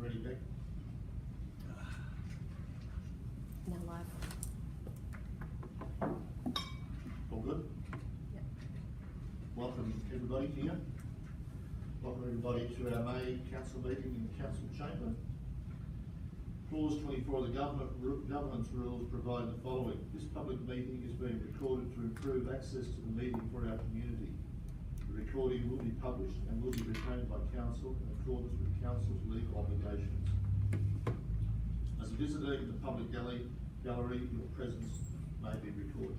Ready, Beck? Now live. All good? Yep. Welcome everybody here. Welcome everybody to our May council meeting in the council chamber. Clause 24 of the governance rules provide the following. This public meeting is being recorded to improve access to the meeting for our community. The recording will be published and will be retained by council in accordance with council's legal obligations. As a visitor in the public gallery, your presence may be recorded.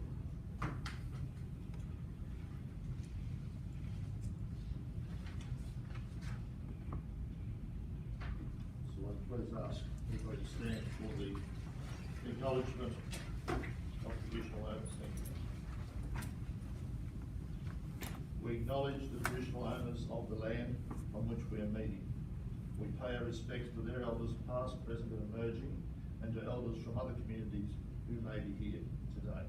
So I please ask everybody to stand for the acknowledgement of traditional owners. Thank you. We acknowledge the traditional owners of the land on which we are meeting. We pay our respects to their elders past, present and emerging, and to elders from other communities who may be here today.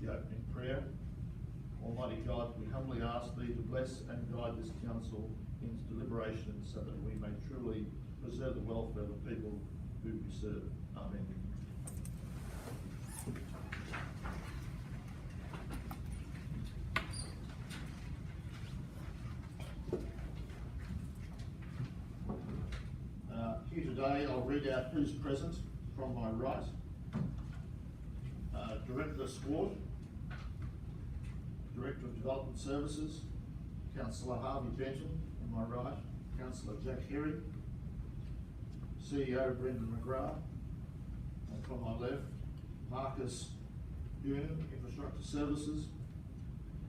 The opening prayer. Almighty God, we humbly ask Thee to bless and guide this council into deliberations so that we may truly preserve the welfare of the people who we serve. Amen. Here today, I'll read out who's present from my right. Director Swart, Director of Development Services, Councillor Harvey Benton on my right, Councillor Jack Herring, CEO Brendan McGrath, and from my left, Marcus Boonen, Infrastructure Services,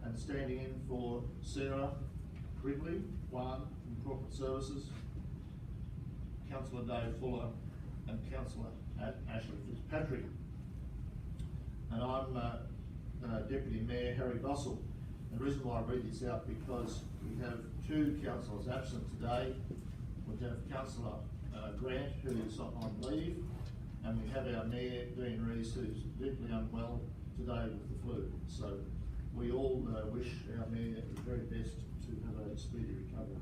and standing in for Sarah Ridley, Juan from Corporate Services, Councillor Dave Fuller and Councillor Ashley Fitzpatrick. And I'm Deputy Mayor Harry Bussell. And the reason why I read this out because we have two councillors absent today. We have Councillor Grant, who is on leave, and we have our Mayor, Dean Rees, who's deeply unwell today with the flu. So we all wish our Mayor the very best to have a speedy recovery.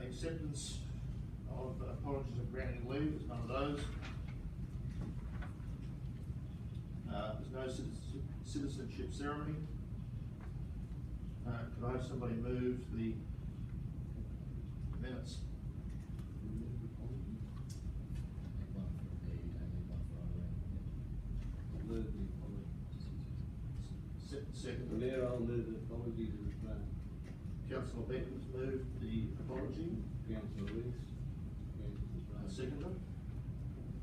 Acceptance of apologies of granting leave, there's none of those. There's no citizenship ceremony. Could I have somebody move the minutes? Second. Mayor, I'll move the apology to the plan. Councillor Beckman's moved the apology. Councillor Rees. Seconder.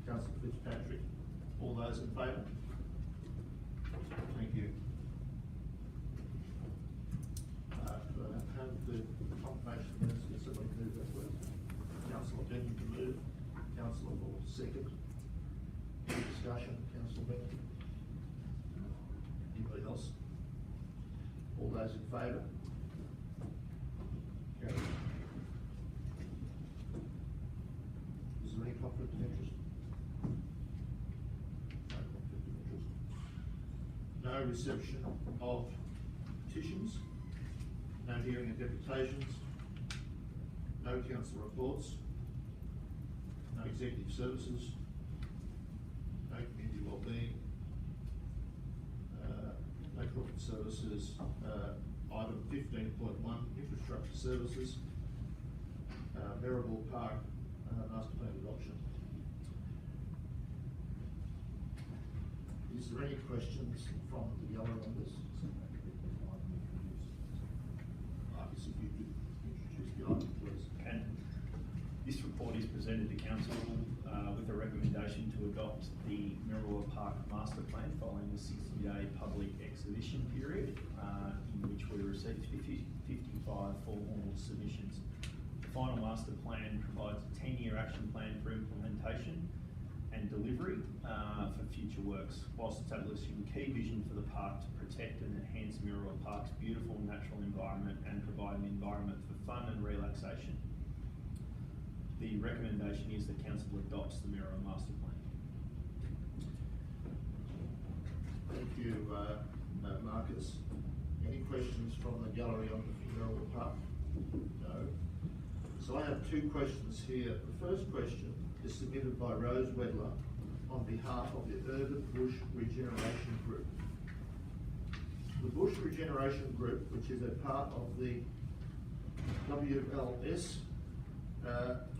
Councillor Fitzpatrick. All those in favour? Thank you. Could I have the confirmation minutes? Can somebody move that, please? Councillor Benton to move. Councillor Moore second. Any discussion? Councillor Benton? Anybody else? All those in favour? Carried. Is there any conflict of interest? No conflict of interest. No reception of petitions. No hearing of deputations. No council reports. No executive services. No community wellbeing. No corporate services. Item 15.1, infrastructure services. Maribor Park master plan adoption. Is there any questions from the yellow members? Marcus, if you could introduce the item, please. And this report is presented to council with a recommendation to adopt the Maribor Park master plan following the 60-day public exhibition period in which we received 55 formal submissions. The final master plan provides a 10-year action plan for implementation and delivery for future works, whilst establishing key vision for the park to protect and enhance Maribor Park's beautiful natural environment and provide an environment for fun and relaxation. The recommendation is that council adopts the Maribor master plan. Thank you, Marcus. Any questions from the gallery on the Merrill Park? No. So I have two questions here. The first question is submitted by Rose Wedler on behalf of the Urban Bush Regeneration Group. The Bush Regeneration Group, which is a part of the WLS,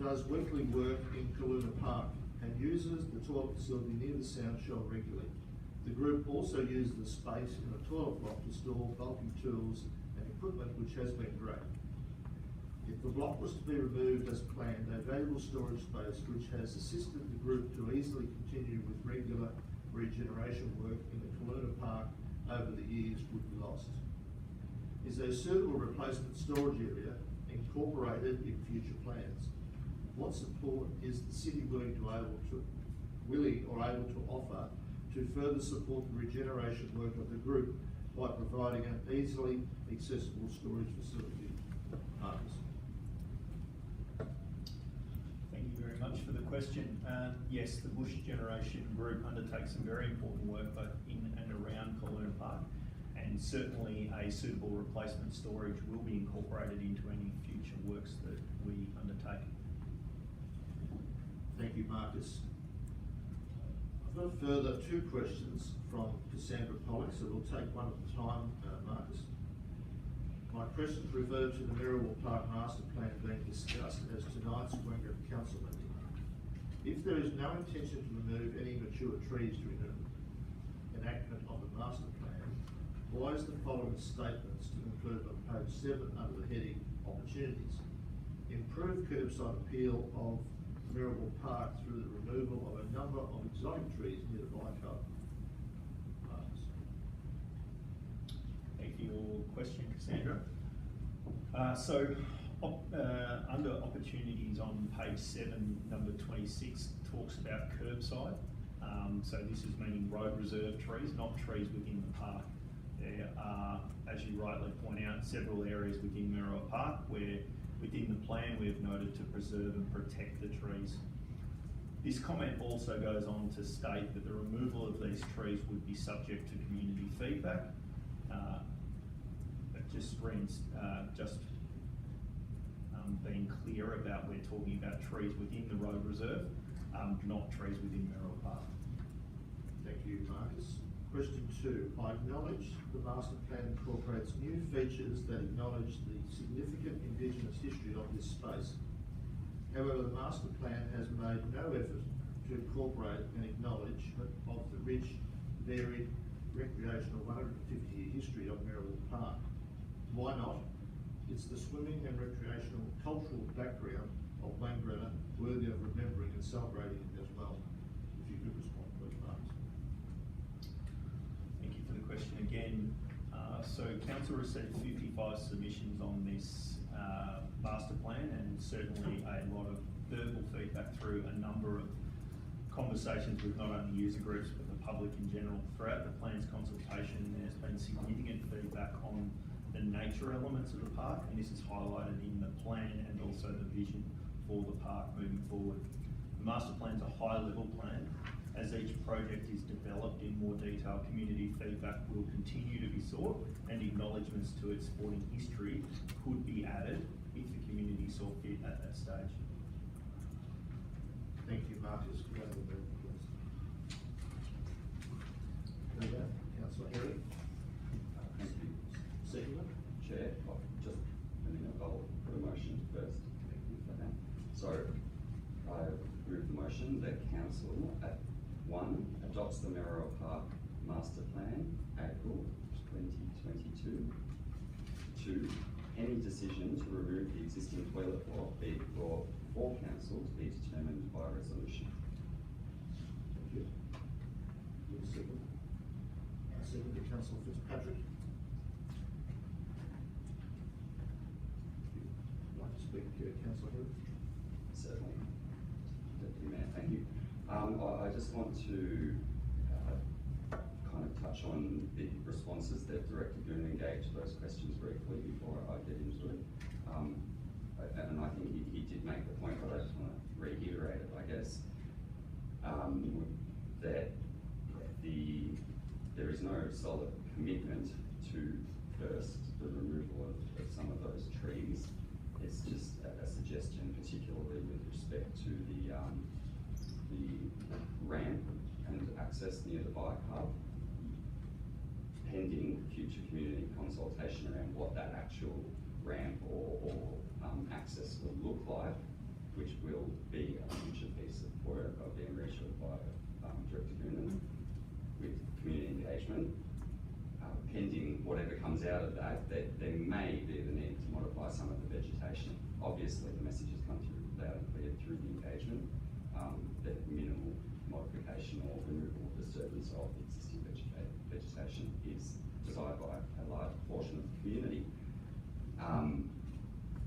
does weekly work in Kaluna Park and uses the toilet facility near the sound show regularly. The group also uses the space in the toilet block to store bulky tools and equipment, which has been great. If the block was to be removed as planned, a valuable storage space which has assisted the group to easily continue with regular regeneration work in the Kaluna Park over the years would be lost. Is a suitable replacement storage area incorporated in future plans? What support is the city willing or able to offer to further support the regeneration work of the group by providing an easily accessible storage facility? Marcus. Thank you very much for the question. Yes, the Bush Generation Group undertakes some very important work both in and around Kaluna Park, and certainly a suitable replacement storage will be incorporated into any future works that we undertake. Thank you, Marcus. I've got further two questions from Cassandra Pollock, so we'll take one at a time, Marcus. My questions refer to the Merriwell Park Master Plan being discussed as tonight's Wangara Council meeting. If there is no intention to remove any mature trees during the enactment of the master plan, why is the following statements to include on page 7 under the heading Opportunities? Improve curbside appeal of Merriwell Park through the removal of a number of exotic trees near the bike hub. Thank you for your question, Cassandra. Under opportunities on page 7, number 26 talks about curbside. So this is meaning road reserve trees, not trees within the park. There are, as you rightly point out, several areas within Merriwell Park where within the plan we have noted to preserve and protect the trees. This comment also goes on to state that the removal of these trees would be subject to community feedback. Being clear about we're talking about trees within the road reserve, not trees within Merriwell Park. Thank you, Marcus. Question 2. I acknowledge the master plan incorporates new features that acknowledge the significant Indigenous history of this space. However, the master plan has made no effort to incorporate an acknowledgement of the rich, varied, recreational 150-year history of Merriwell Park. Why not? It's the swimming and recreational cultural background of Wangara worthy of remembering and celebrating as well. If you could respond, please, Marcus. Thank you for the question again. So Council received 55 submissions on this master plan, and certainly a lot of verbal feedback through a number of conversations with not only user groups but the public in general. Throughout the plan's consultation, there's been significant feedback on the nature elements of the park, and this is highlighted in the plan and also the vision for the park moving forward. The master plan is a high-level plan. As each project is developed in more detail, community feedback will continue to be sought, and acknowledgements to its sporting history could be added if the community saw fit at that stage. Thank you, Marcus. Could I have a vote, please? Okay, Councillor Herrick. Thank you. Second. Chair, just a minute, I'll put a motion first. Thank you for that. So, I move the motion that council at 1 adopts the Merriwell Park Master Plan, April 2022. 2, any decision to remove the existing toilet block be brought before council to be determined by resolution. Thank you. With a second. Second to Councillor Fitzpatrick. Would you like to speak, Councillor Herrick? Certainly. Deputy Mayor, thank you. I just want to kind of touch on the responses that Director Goon engaged those questions briefly before I get into it. And I think he did make the point, but I just want to reiterate it, I guess, that there is no solid commitment to first, the removal of some of those trees. It's just a suggestion, particularly with respect to the ramp and access near the bike hub, pending future community consultation around what that actual ramp or access will look like, which will be a future piece of work of being reassured by Director Goonan with community engagement. Pending whatever comes out of that, there may be the need to modify some of the vegetation. Obviously, the message has come through loud and clear through the engagement that minimal modification or removal of disturbance of the existing vegetation is desired by a large portion of the community.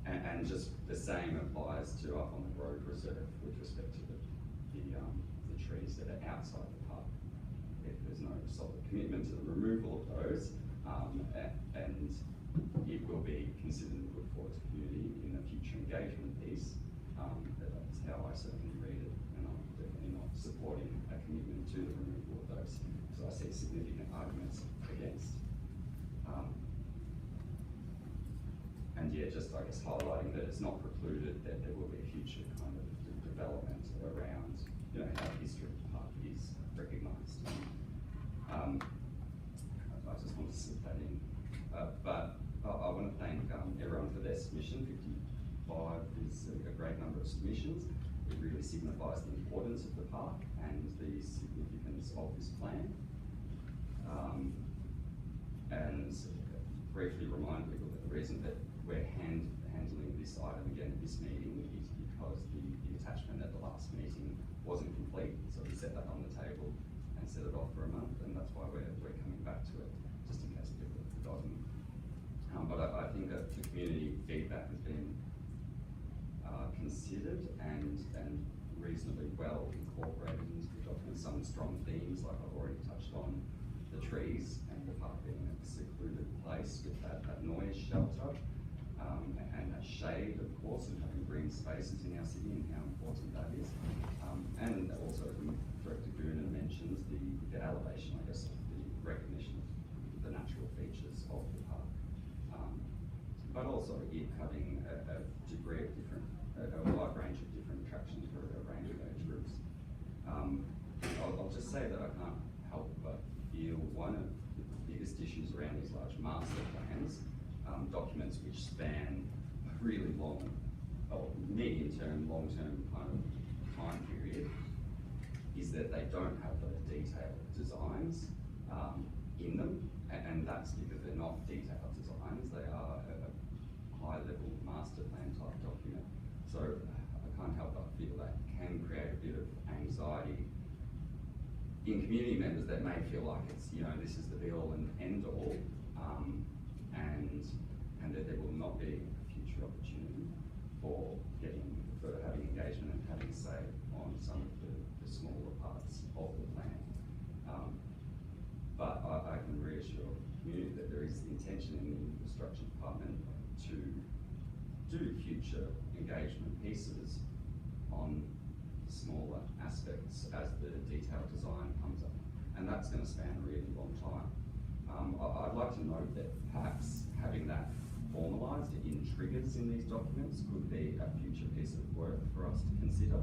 And just the same applies to up on the road reserve with respect to the trees that are outside the park. If there's no solid commitment to the removal of those, and it will be considered and put forward to community in the future engagement piece. That's how I certainly read it, and I'm definitely not supporting a commitment to the removal of those. So I see significant arguments against. And yeah, just I guess highlighting that it's not precluded that there will be a future kind of development around, you know, how the history of the park is recognised. I just want to slip that in. But I want to thank everyone for their submission. 55 is a great number of submissions. It really signifies the importance of the park and the significance of this plan. And briefly remind people that the reason that we're handling this item again at this meeting is because the attachment at the last meeting wasn't complete, so we set that on the table and set it off for a month, and that's why we're coming back to it, just in case people have forgotten. But I think that the community feedback has been considered and reasonably well incorporated into the document. Some strong themes, like I've already touched on, the trees and the park being a secluded place with that noise shelter, and that shade, of course, and having green spaces in our city and how important that is. And also, Director Goonan mentions the elevation, I guess, of the recognition of the natural features of the park. But also it having a degree of different, a wide range of different attractions for a range of age groups. I'll just say that I can't help but feel one of the biggest issues around these large master plans, documents which span a really long, medium-term, long-term kind of time period, is that they don't have those detailed designs in them, and that's because they're not detailed designs, they are a high-level master plan type document. So I can't help but feel that can create a bit of anxiety in community members that may feel like it's, you know, this is the be-all and end-all, and that there will not be a future opportunity for having engagement and having say on some of the smaller parts of the plan. But I can reassure the community that there is intention in the infrastructure department to do future engagement pieces on smaller aspects as the detailed design comes up, and that's going to span a really long time. I'd like to note that perhaps having that formalised in triggers in these documents could be a future piece of work for us to consider,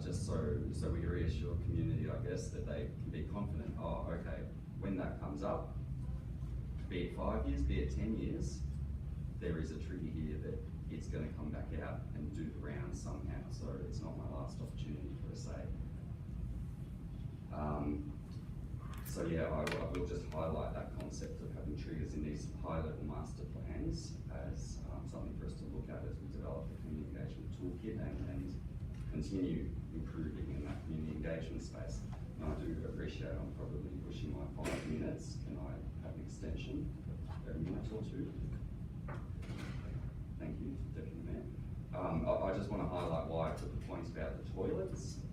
just so we reassure community, I guess, that they can be confident, oh, okay, when that comes up, be it 5 years, be it 10 years, there is a trigger here that it's going to come back out and do the rounds somehow, so it's not my last opportunity for a say. So yeah, I will just highlight that concept of having triggers in these high-level master plans as something for us to look at as we develop the community engagement toolkit and continue improving in that community engagement space. And I do appreciate I'm probably pushing my 5 minutes. Can I have an extension, a minute or two? Thank you, Deputy Mayor. I just want to highlight why I put the points about the toilets.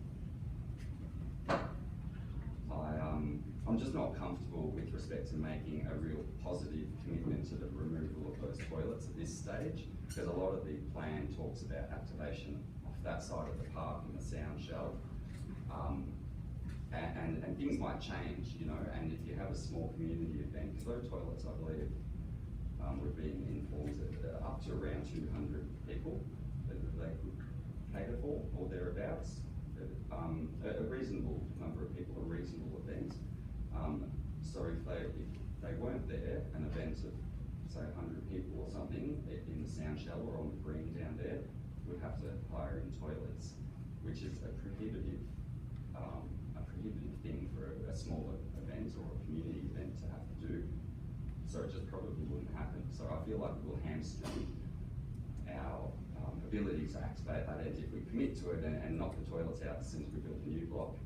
I'm just not comfortable with respect to making a real positive commitment to the removal of those toilets at this stage, because a lot of the plan talks about activation off that side of the park in the sound shelf. And things might change, you know, and if you have a small community event Angelo toilets, I believe. We've been informed that up to around 200 people that they could cater for, or thereabouts. A reasonable number of people, a reasonable event. So if they weren't there, an event of say 100 people or something in the sound shell or on the green down there, would have to hire in toilets, which is a prohibitive thing for a smaller event or a community event to have to do. So it just probably wouldn't happen. So I feel like it will hamstring our ability to activate that end if we commit to it and knock the toilets out as soon as we build a new block.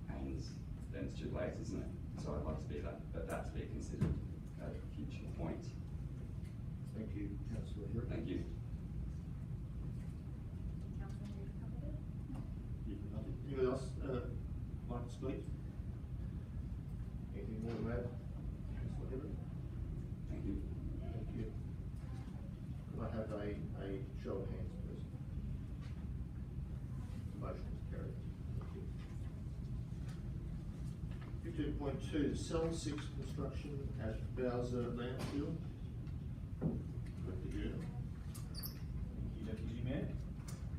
And then it's too late, isn't it? So I'd like to be that, but that to be considered at a future point. Thank you, councillor Hewitt. Thank you. Councillor Hughes covered it? Anyone else like to speak? Anything more to add? Councillor Hewitt? Thank you. Thank you. Could I have a show of hands, please? The motion is carried. Thank you. 15.2, Cell 6 construction at Bowser Landfill. Director Gooner. Thank you, Deputy Mayor.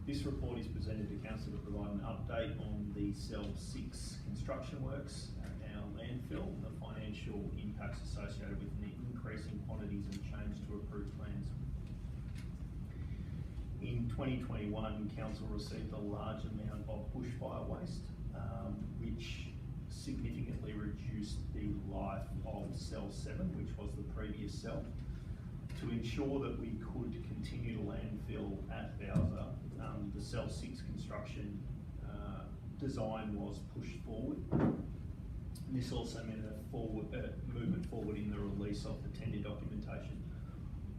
This report is presented to council to provide an update on the Cell 6 construction works at our landfill and the financial impacts associated with the increasing quantities and change to approved plans. In 2021, council received a large amount of bushfire waste, which significantly reduced the life of Cell 7, which was the previous cell. To ensure that we could continue to landfill at Bowser, the Cell 6 construction design was pushed forward. This also meant a movement forward in the release of the tender documentation.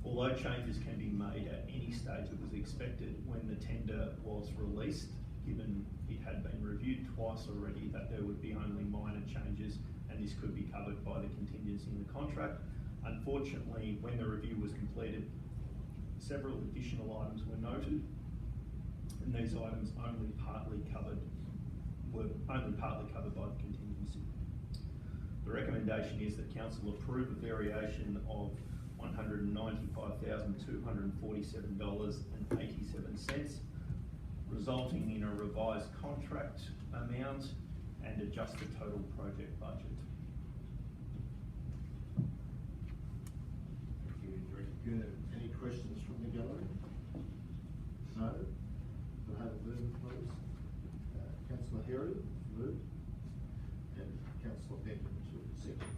Although changes can be made at any stage, it was expected when the tender was released, given it had been reviewed twice already, that there would be only minor changes and this could be covered by the contingency in the contract. Unfortunately, when the review was completed, several additional items were noted, and these items were only partly covered by the contingency. The recommendation is that council approve a variation of $195,247.87, resulting in a revised contract amount and adjust the total project budget. Thank you, Director Gooner. Any questions from the gallery? No? Could I have a move, please? Councillor Herry, move. And Councillor Benton to second.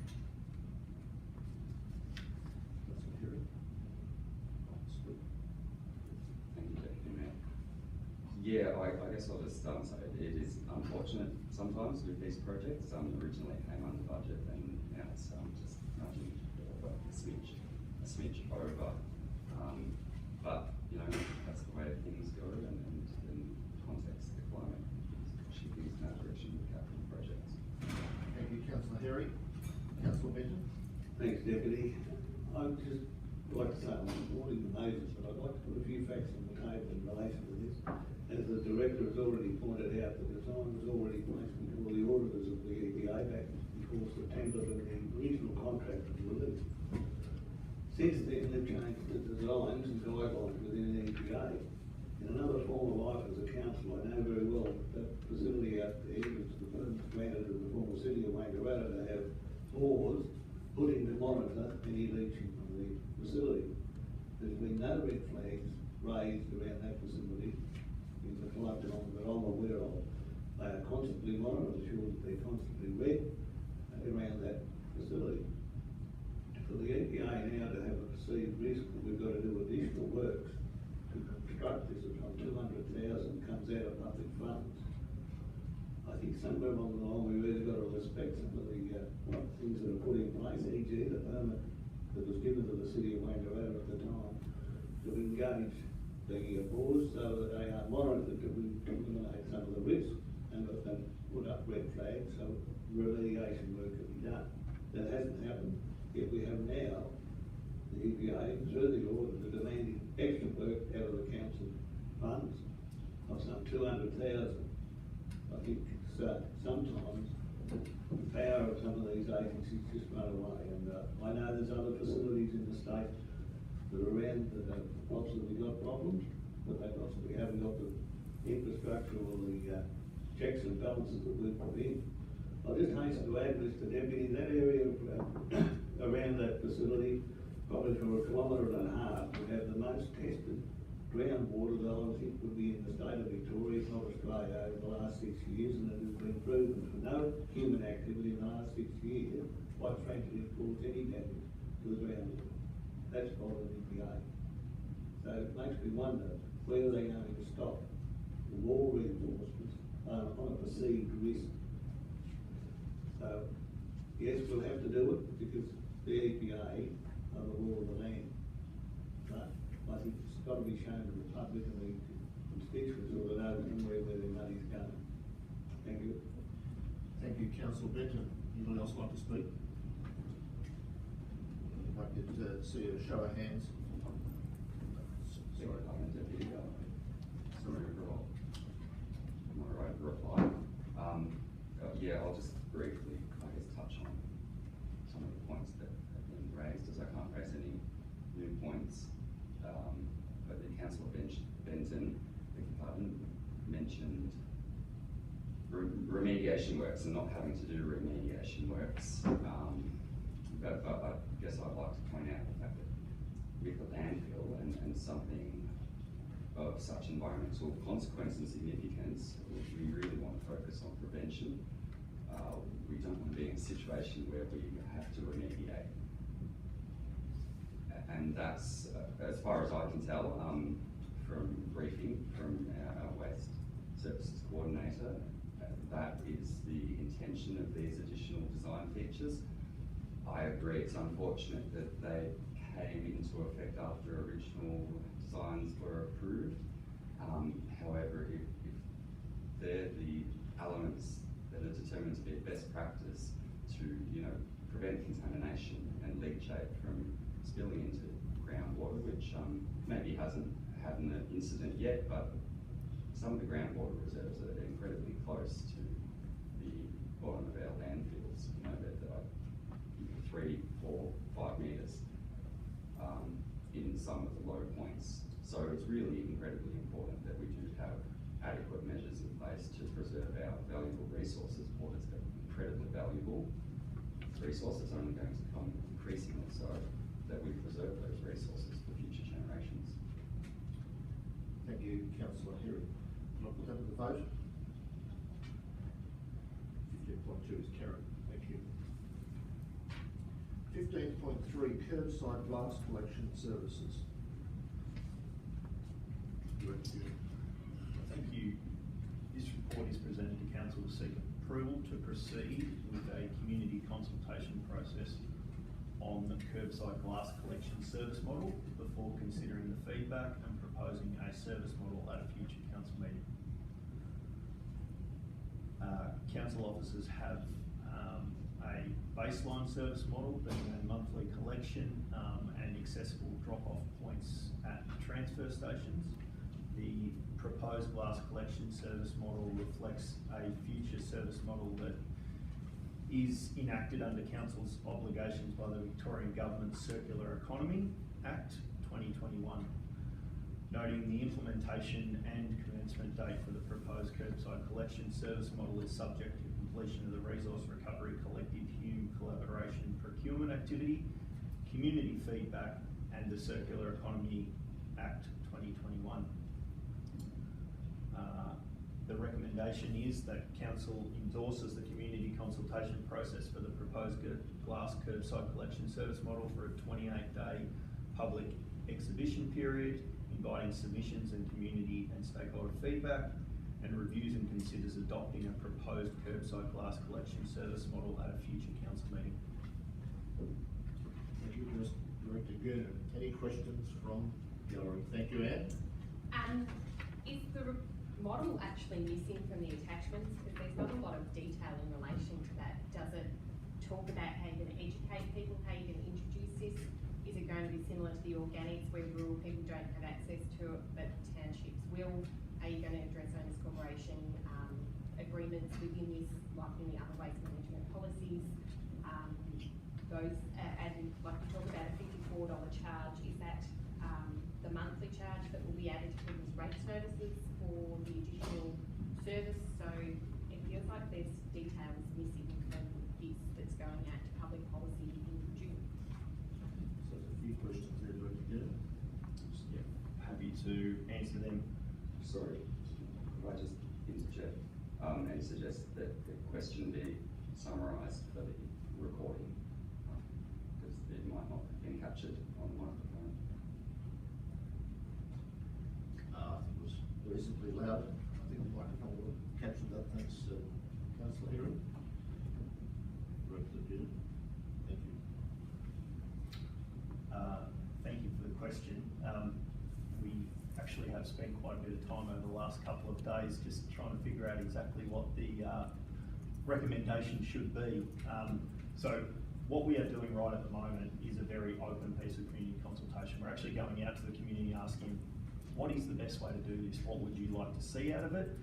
Councillor Herry? Speak. Thank you, Deputy Mayor. Yeah, I guess I'll just say it is unfortunate sometimes with these projects. Originally it came under budget and now it's just nudging a smidge over. But you know, that's the way things go and context the climate shifting in that direction with capital projects. Thank you, Councillor Herry. Councillor Benton? Thanks, Deputy. I'd just like to say I'm supporting the motion, but I'd like to put a few facts on the table in relation to this. As the Director has already pointed out, the design was already placed before the auditors of the EPA back before September when the original contract was released. Since then, they've changed the designs and guidelines within the EPA. In another former life as a council, I know very well that facility out there, which the firm granted to the former city of Wangaratta to have bores put in to monitor any leaching from the facility. There's been no red flags raised around that facility in the flood that I'm aware of. They are constantly monitored, assured that they're constantly read around that facility. For the EPA now to have a perceived risk that we've got to do additional works to construct this, from 200,000 comes out of public funds. I think somewhere along the line we've either got to respect some of the things that are put in place, e.g. the permit that was given to the city of Wangaratta at the time, to engage the boards so that they are monitored to eliminate some of the risk and put up red flags so remediation work can be done. That hasn't happened, yet we have now the EPA through the auditor demanding extra work out of the council funds of some 200,000. I think sometimes power of some of these agencies just run away. And I know there's other facilities in the state that are around that have possibly got problems, but they possibly haven't got the infrastructure or the checks and balances that we've put in. I'll just hasten to add, Mr. Deputy, that area around that facility, probably for 1.5 kilometres, would have the most tested groundwater that I think would be in the state of Victoria, if not Australia, over the last 6 years, and it has been proven for no human activity in the last 6 years, quite frankly, it caused any damage to the groundwater. That's by the EPA. So it makes me wonder whether they're going to stop the wall reinforcements on a perceived risk. So, yes, we'll have to do it because the EPA are the law of the land. But I think it's got to be shown to the public and the constituents or the know where their money's going. Thank you. Thank you, Councillor Benton. Anyone else like to speak? If I could see a show of hands. Sorry. I'm the deputy. Sorry, am I right to reply? Yeah, I'll just briefly, I guess, touch on some of the points that have been raised, as I can't raise any new points. But the Councillor Benton, beg your pardon, mentioned remediation works and not having to do remediation works. But I guess I'd like to point out the fact that with the landfill and something of such environmental consequence and significance, we really want to focus on prevention. We don't want to be in a situation where we have to remediate. And that's, as far as I can tell, from briefing from our waste services coordinator, that is the intention of these additional design features. I agree it's unfortunate that they came into effect after original designs were approved. However, if they're the elements that are determined to be best practice to, prevent contamination and leachate from spilling into groundwater, which maybe hasn't had an incident yet, but some of the groundwater reserves are incredibly close to the bottom of our landfills. They're 3, 4, 5 metres in some of the low points. So it's really incredibly important that we do have adequate measures in place to preserve our valuable resources. Water's incredibly valuable. Resources are only going to become increasingly so, that we preserve those resources for future generations. Thank you, Councillor Herring. I'll put that to the vote. 15.2 is carried. Thank you. 15.3, curbside glass collection services. Thank you. This report is presented to Council to seek approval to proceed with a community consultation process on the curbside glass collection service model before considering the feedback and proposing a service model at a future council meeting. Council officers have a baseline service model being a monthly collection and accessible drop-off points at transfer stations. The proposed glass collection service model reflects a future service model that is enacted under Council's obligations by the Victorian Government's Circular Economy Act 2021. Noting the implementation and commencement date for the proposed curbside collection service model is subject to completion of the Resource Recovery Collective Hume Collaboration Procurement Activity, community feedback, and the Circular Economy Act 2021. The recommendation is that Council endorses the community consultation process for the proposed glass curbside collection service model for a 28-day public exhibition period, inviting submissions and community and stakeholder feedback, and reviews and considers adopting a proposed curbside glass collection service model at a future council meeting. Thank you, Director Goonan. Any questions from gallery? Thank you, Anne. Is the model actually missing from the attachments? Because there's not a lot of detail in relation to that. Does it talk about how you're going to educate people, how you're going to introduce this? Is it going to be similar to the organics where rural people don't have access to it but townships will? Are you going to address owners corporation agreements within this, like in the other waste management policies, those, and like we talk about a $54 charge, is that, the monthly charge that will be added to people's rates notices for the additional service? So it feels like there's details missing from this that's going out to public policy in June. So there's a few questions there, Director Goonan. Yeah, happy to answer them. Sorry, could I just interject and suggest that the question be summarised for the recording, because it might not have been captured on the microphone. I think it was reasonably loud. I think the microphone will capture that. Thanks, Councillor Herring. Director Goonan. Thank you. Thank you for the question. We actually have spent quite a bit of time over the last couple of days just trying to figure out exactly what the recommendation should be. So what we are doing right at the moment is a very open piece of community consultation. We're actually going out to the community asking, what is the best way to do this? What would you like to see out of it?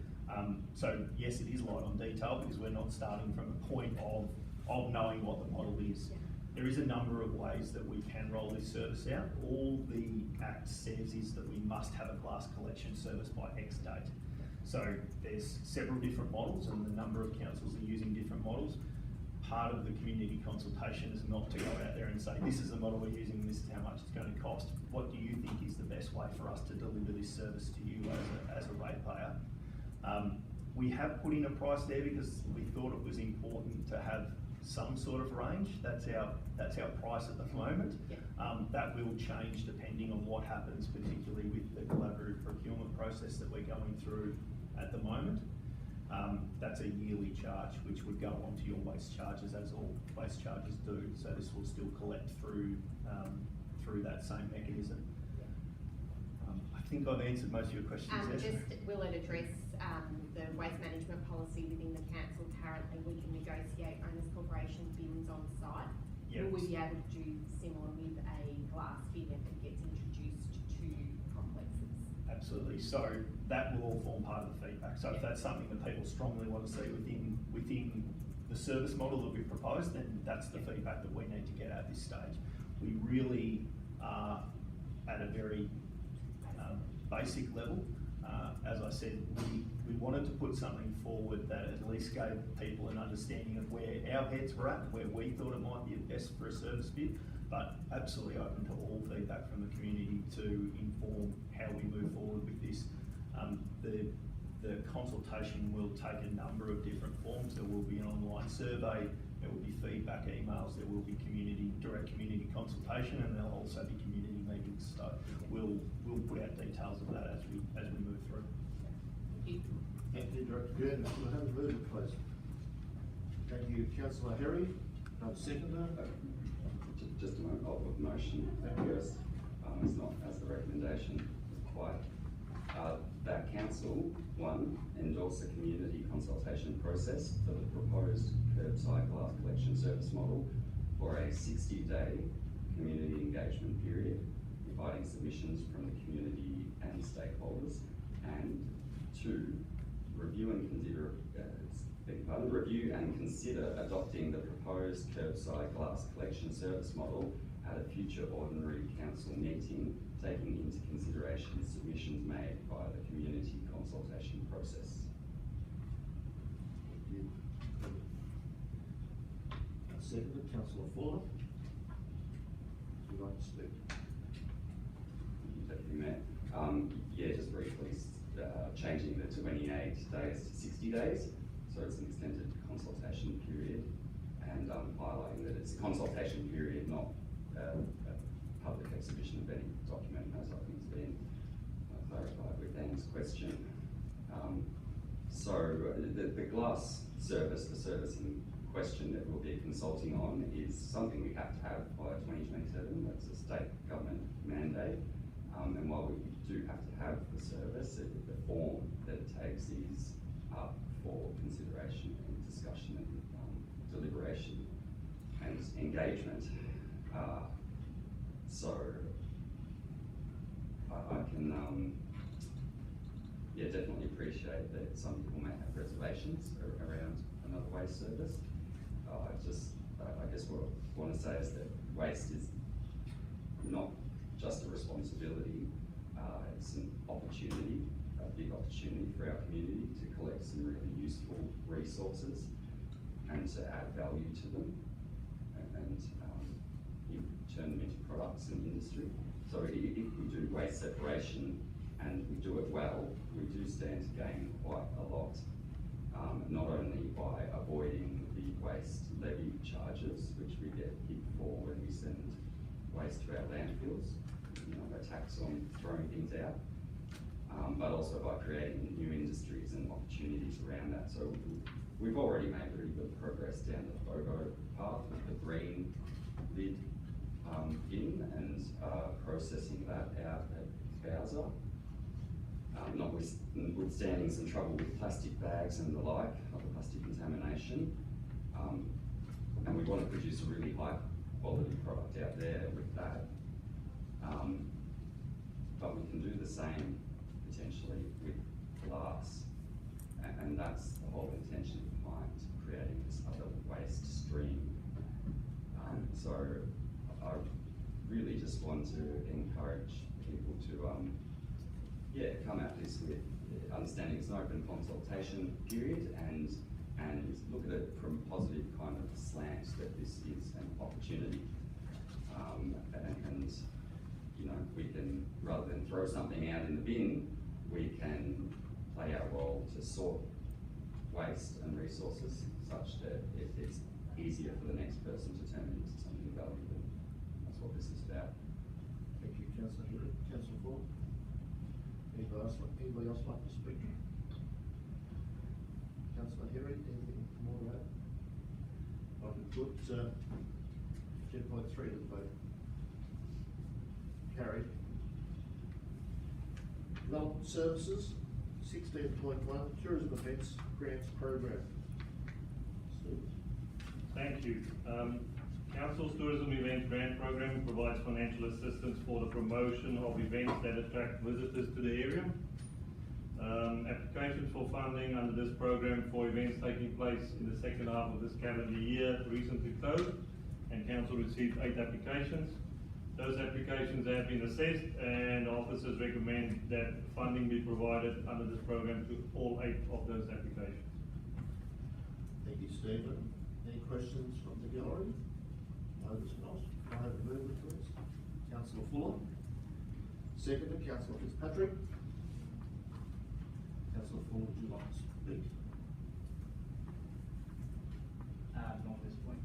So yes, it is light on detail because we're not starting from a point of knowing what the model is. There is a number of ways that we can roll this service out. All the Act says is that we must have a glass collection service by X date. So there's several different models and the number of councils are using different models. Part of the community consultation is not to go out there and say, this is the model we're using, this is how much it's going to cost. What do you think is the best way for us to deliver this service to you as a ratepayer? We have put in a price there because we thought it was important to have some sort of range. That's our price at the moment. That will change depending on what happens, particularly with the collaborative procurement process that we're going through at the moment. That's a yearly charge which would go onto your waste charges, as all waste charges do. So this will still collect through that same mechanism. I think I've answered most of your questions there. Just will it address the waste management policy within the council? Currently we can negotiate owners corporation bins on site. Yes. Will we be able to do similar with a glass bin if it gets introduced to complexes? Absolutely. So that will all form part of the feedback. So if that's something that people strongly want to see within the service model that we propose, then that's the feedback that we need to get at this stage. We really are at a very basic level. As I said, we wanted to put something forward that at least gave people an understanding of where our heads were at, where we thought it might be best for a service bid, but absolutely open to all feedback from the community to inform how we move forward with this. The consultation will take a number of different forms. There will be an online survey, there will be feedback emails, there will be direct community consultation, and there'll also be community meetings. So we'll put out details of that as we move through. Thank you. Thank you, Director Goonan. We'll have a move, please. Thank you, Councillor Herring. No seconder. Just a moment, I'll put the motion first. It's not as the recommendation required. That council, one, endorse a community consultation process for the proposed curbside glass collection service model for a 60-day community engagement period, inviting submissions from the community and stakeholders. And two, review and consider adopting the proposed curbside glass collection service model at a future ordinary council meeting, taking into consideration submissions made by the community consultation process. Thank you. Seconded, Councillor Fuller. Would you like to speak? Deputy Mayor. Yeah, just briefly, changing the 28 days to 60 days. So it's an extended consultation period, and highlighting that it's a consultation period, not a public exhibition of any document, as I think has been clarified with Dan's question. So the glass service, the service in question that we'll be consulting on, is something we have to have by 2027. That's a state government mandate. And while we do have to have the service, the form that it takes is up for consideration and discussion and deliberation and engagement. So I can, yeah, definitely appreciate appreciate that some people may have reservations around another waste service. I guess what I want to say is that waste is not just a responsibility, it's an opportunity, a big opportunity for our community to collect some really useful resources and to add value to them and turn them into products in industry. So if we do waste separation and we do it well, we do stand to gain quite a lot, not only by avoiding the waste levy charges, which we get hit for when we send waste to our landfills, a tax on throwing things out, but also by creating new industries and opportunities around that. So we've already made really good progress down the FOGO path with the green lid bin and processing that out at Bowser. Notwithstanding some trouble with plastic bags and the like, other plastic contamination. And we want to produce a really high quality product out there with that. But we can do the same potentially with glass. And that's the whole intention behind creating this other waste stream. So I really just want to encourage people to come at this with understanding it's an open consultation period and look at it from a positive kind of slant that this is an opportunity. And we can, rather than throw something out in the bin, we can play our role to sort waste and resources such that it's easier for the next person to turn it into something valuable. That's what this is about. Thank you, Councillor Hewitt. Councillor Ford? Anybody else like to speak? Councillor Herring, anything more to add? I can put 10.3 to the vote. Carried. Development Services, 16.1, Tourism Events Grants Program. Steve? Thank you. Council's Tourism Event Grant Program provides financial assistance for the promotion of events that attract visitors to the area. Applications for funding under this program for events taking place in the second half of this calendar year recently closed, and Council received 8 applications. Those applications have been assessed, and officers recommend that funding be provided under this program to all 8 of those applications. Thank you, Stephen. Any questions from the gallery? No, there's not. Can I have a movement, please? Councillor Fuller. Seconded, Councillor Fitzpatrick. Councillor Fuller, would you like to speak? Not at this point.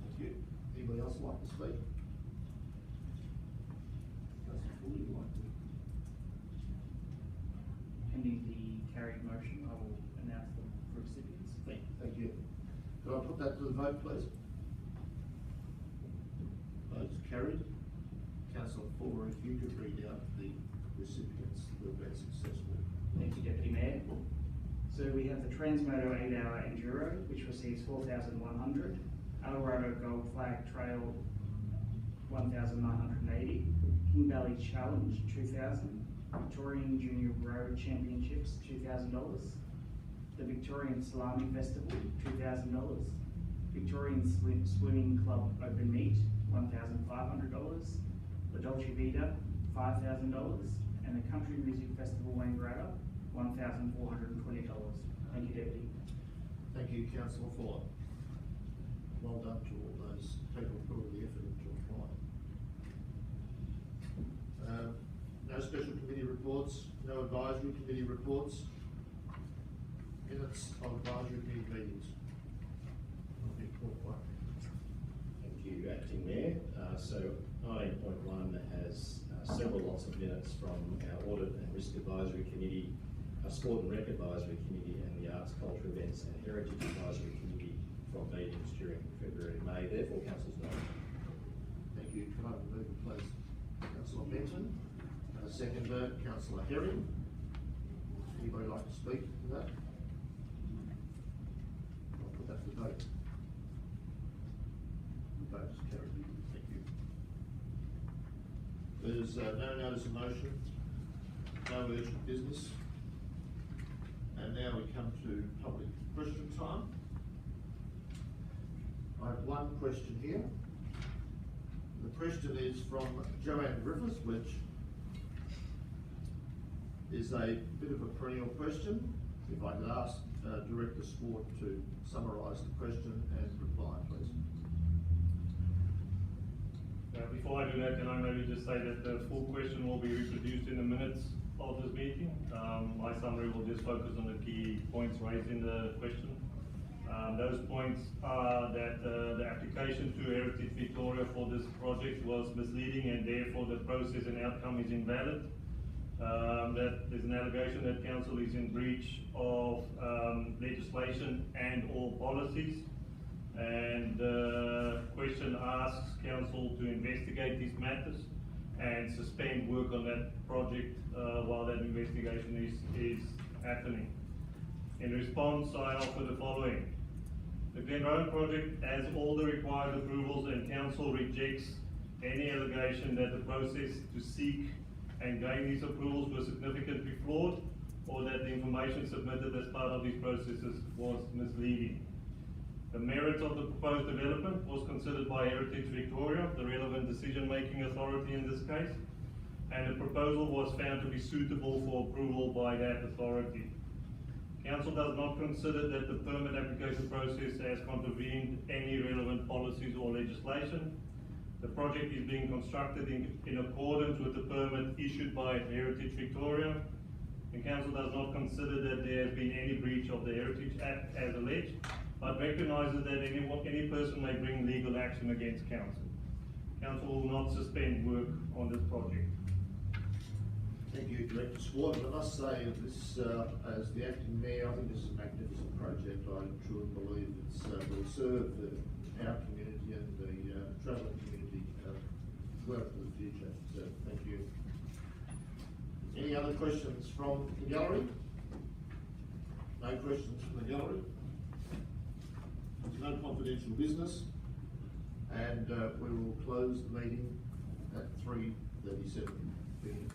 Thank you. Anybody else like to speak? Councillor Fuller, would you like to? Pending the carried motion, I will announce the recipients. Thank you. Could I put that to the vote, please? Votes carried. Councillor Fuller, if you could read out the recipients who have been successful. Thank you, Deputy Mayor. So we have the Transmoto 8-hour Enduro, which receives 4,100. Eldorado Gold Flag Trail, 1,980. King Valley Challenge, 2,000. Victorian Junior Road Championships, $2,000. The Victorian Salami Festival, $2,000. Victorian Swimming Club Open Meet, $1,500. The Dolce Vita, $5,000. And the Country Music Festival Wangaratta, $1,420. Thank you, Deputy. Thank you, Councillor Fuller. Well done to all those people who put all the effort into applying. No special committee reports, no advisory committee reports, minutes of advisory committee meetings. Thank you, Acting Mayor. So 19.1 has several lots of minutes from our Audit and Risk Advisory Committee, our Sport and Rec Advisory Committee, and the Arts, Culture, Events and Heritage Advisory Committee from meetings during February and May. Therefore, Council's no. Thank you. Can I have a mover, please? Councillor Benton. And a seconder, Councillor Herring. Anybody like to speak to that? I'll put that to vote. The vote is carried. Thank you. There's no notice of motion, no urgent business. And now we come to public question time. I have one question here. The question is from Joanne Griffiths, which is a bit of a perennial question. If I could ask Director Swart to summarise the question and reply, please. Before I do that, can I maybe just say that the full question will be reproduced in the minutes of this meeting? My summary will just focus on the key points raised in the question. Those points are that the application to Heritage Victoria for this project was misleading and therefore the process and outcome is invalid. That there's an allegation that council is in breach of legislation and all policies. And the question asks council to investigate these matters and suspend work on that project while that investigation is happening. In response, I offer the following. The Glenrowan project has all the required approvals and council rejects any allegation that the process to seek and gain these approvals were significantly flawed or that the information submitted as part of these processes was misleading. The merits of the proposed development was considered by Heritage Victoria, the relevant decision-making authority in this case, and the proposal was found to be suitable for approval by that authority. Council does not consider that the permit application process has contravened any relevant policies or legislation. The project is being constructed in accordance with the permit issued by Heritage Victoria. The council does not consider that there has been any breach of the Heritage Act as alleged, but recognises that any person may bring legal action against council. Council will not suspend work on this project. Thank you, Director Swart. I must say, this, as the acting mayor, I think this is a magnificent project. I truly believe it's will serve our community and the travelling community well for the future. So, thank you. Any other questions from the gallery? No questions from the gallery. There's no confidential business, and we will close the meeting at 3:37 p.m.